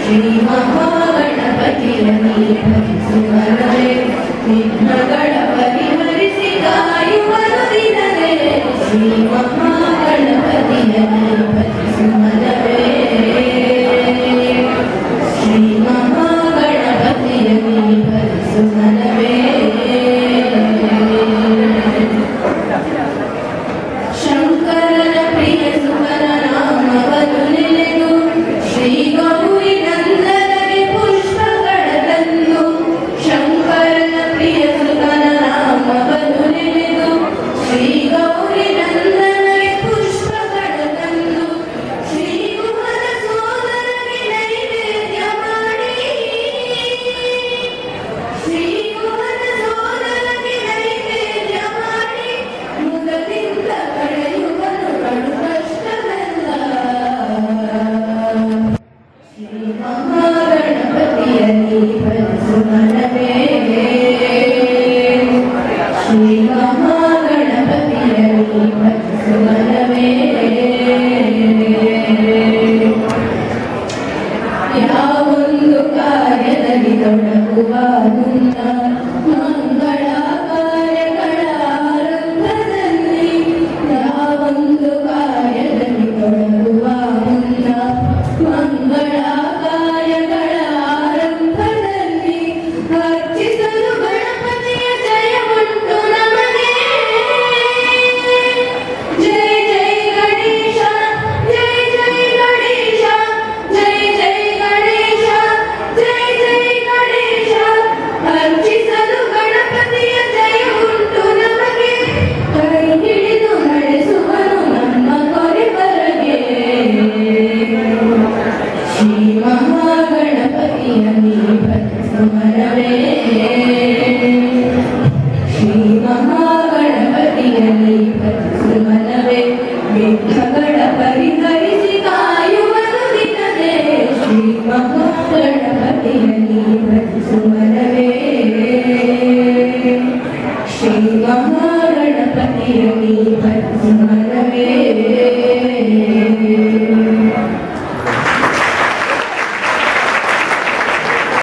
ಶ್ರೀ ಮಹಾಗಣಪತಿಯ ಸುಮರವೇ ವಿಘ್ನಗಳ ಪರಿಹರಿಸಿ ಕಾಯುವನು ದಿನವೇ ಶ್ರೀ ಮಹಾಗಣಪತಿಯ ಸುಮರವೇ ಶ್ರೀ ಮಹಾಗಣಪತಿಯ ಸುಮರವೇ ಶಂಕರನ ಪ್ರಿಯ ಸುಮರ ನಾಮವನ್ನು ನೆನೆದು ಶ್ರೀ ಗೌರಿ ನಂದನಗೆ ಪುಷ್ಪಗಳ ತಂದು ಶಂಕರನ ಪ್ರಿಯ ಸುಮರ ನಾಮವನ್ನು ನೆನೆದು ಶ್ರೀ ಗೌರಿ ನಂದನಗೆ ಪುಷ್ಪಗಳ ತಂದು ಶ್ರೀ ಗುಹನ ಸೋದರಗೆ ನೈವೇದ್ಯ ಮಾಡಿ ಶ್ರೀ ಗುಹನ ಸೋದರಗೆ ನೈವೇದ್ಯ ಮಾಡಿ ಮುದದಿಂದ ಕಳೆಯುವನು ಕಡು ಕಷ್ಟವೆಲ್ಲ ಶ್ರೀ ಮಹಾಗಣಪತಿಯ ಸುಮರವೇ ಶ್ರೀ ಮಹಾಗಣಪತಿಯ ಸುಮರವೇ ಯಾವೊಂದು ಕಾರ್ಯದಲ್ಲಿ ತೊಡಗುವ ಮುನ್ನ ಮಂಗಳ ಕಾರ್ಯಗಳ ಆರಂಭದಲ್ಲಿ ಯಾವೊಂದು ಕಾರ್ಯದಲ್ಲಿ ತೊಡಗುವ ಮುನ್ನ ಮಂಗಳ ಕಾರ್ಯಗಳ ಆರಂಭದಲ್ಲಿ ಅರ್ಚಿಸಲು ಗಣಪತಿಯ ಜಯ ಉಂಟು ನಮಗೆ ಜೈ ಜೈ ಗಣೇಶ ಜೈ ಜೈ ಗಣೇಶ ಜೈ ಜೈ ಗಣೇಶ ಜೈ ಜೈ ಗಣೇಶ ಅರ್ಚಿಸಲು ಗಣಪತಿಯ ಜಯ ಉಂಟು ನಮಗೆ ಕೈ ಹಿಡಿದು ನಡೆಸುವನು ನಮ್ಮ ಕೊರೆವರೆಗೆ ಶ್ರೀ ಮಹಾಗಣಪತಿಯ ಸುಮರವೇ ಶ್ರೀ ಮಹಾಗಣಪತಿಯ ಸುಮರವೇ ವಿಘ್ನಗಳ ಪರಿಹರಿಸಿ ಕಾಯುವನು ದಿನದೇ ಶ್ರೀ ಮಹಾಗಣಪತಿಯ ಸುಮರವೇ ಶ್ರೀ ಮಹಾಗಣಪತಿಯ ಸುಮರವೇ